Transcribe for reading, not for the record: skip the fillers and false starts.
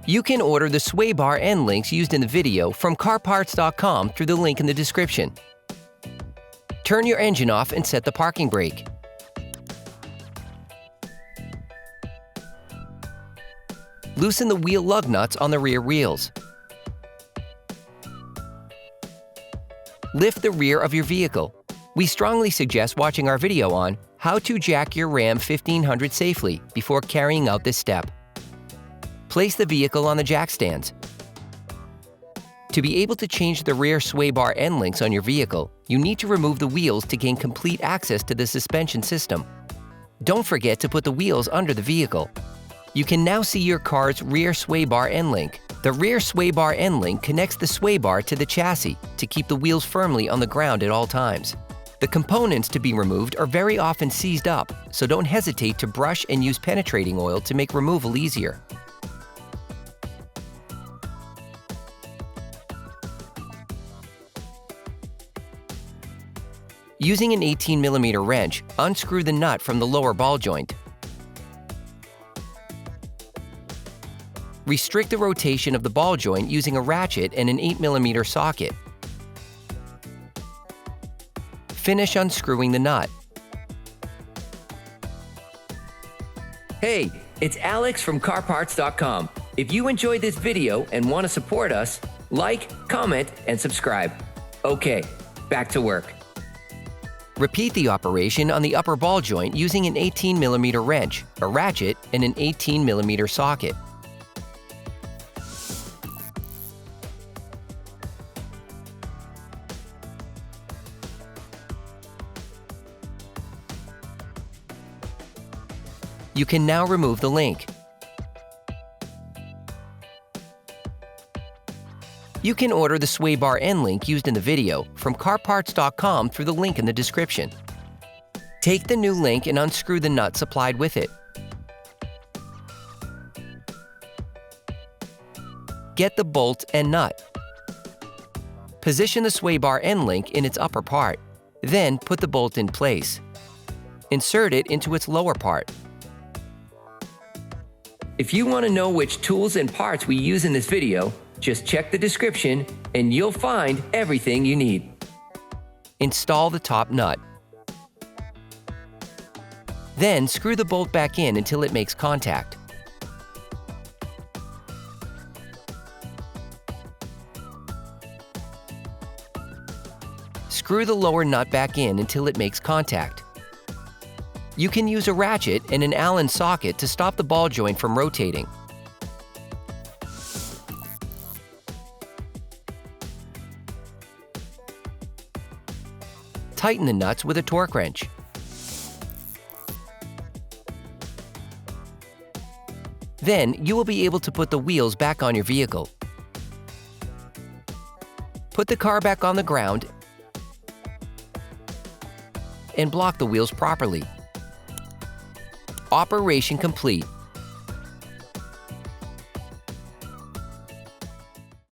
You can order the sway bar end links used in the video from CarParts.com through the link in the description. Turn your engine off and set the parking brake. Loosen the wheel lug nuts on the rear wheels. Lift the rear of your vehicle. We strongly suggest watching our video on how to jack your Ram 1500 safely before carrying out this step. Place the vehicle on the jack stands. To be able to change the rear sway bar end links on your vehicle, you need to remove the wheels to gain complete access to the suspension system. Don't forget to put the wheels under the vehicle. You can now see your car's rear sway bar end link. The rear sway bar end link connects the sway bar to the chassis to keep the wheels firmly on the ground at all times. The components to be removed are very often seized up, so don't hesitate to brush and use penetrating oil to make removal easier. Using an 18mm wrench, unscrew the nut from the lower ball joint. Restrict the rotation of the ball joint using a ratchet and an 8mm socket. Finish unscrewing the nut. Hey, it's Alex from CarParts.com. If you enjoyed this video and want to support us, like, comment, and subscribe. Okay, back to work. Repeat the operation on the upper ball joint using an 18mm wrench, a ratchet, and an 18mm socket. You can now remove the link. You can order the sway bar end link used in the video from CarParts.com through the link in the description. Take the new link and unscrew the nut supplied with it. Get the bolt and nut. Position the sway bar end link in its upper part. Then put the bolt in place. Insert it into its lower part. If you want to know which tools and parts we use in this video, just check the description and you'll find everything you need. Install the top nut. Then screw the bolt back in until it makes contact. Screw the lower nut back in until it makes contact. You can use a ratchet and an Allen socket to stop the ball joint from rotating. Tighten the nuts with a torque wrench. Then you will be able to put the wheels back on your vehicle. Put the car back on the ground and block the wheels properly. Operation complete.